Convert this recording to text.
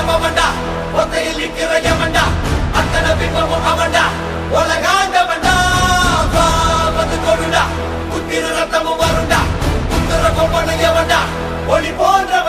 அவன்டா ஒத்தையில் நிற்கிற எவன்டா அத்தனை பின்பமும் அவன்டா உலகாண்டவன்டா வந்து கொடுடா குத்திர ரத்தமும் வருண்டா குத்துற கொம்பனு எவன்டா ஒளி போன்ற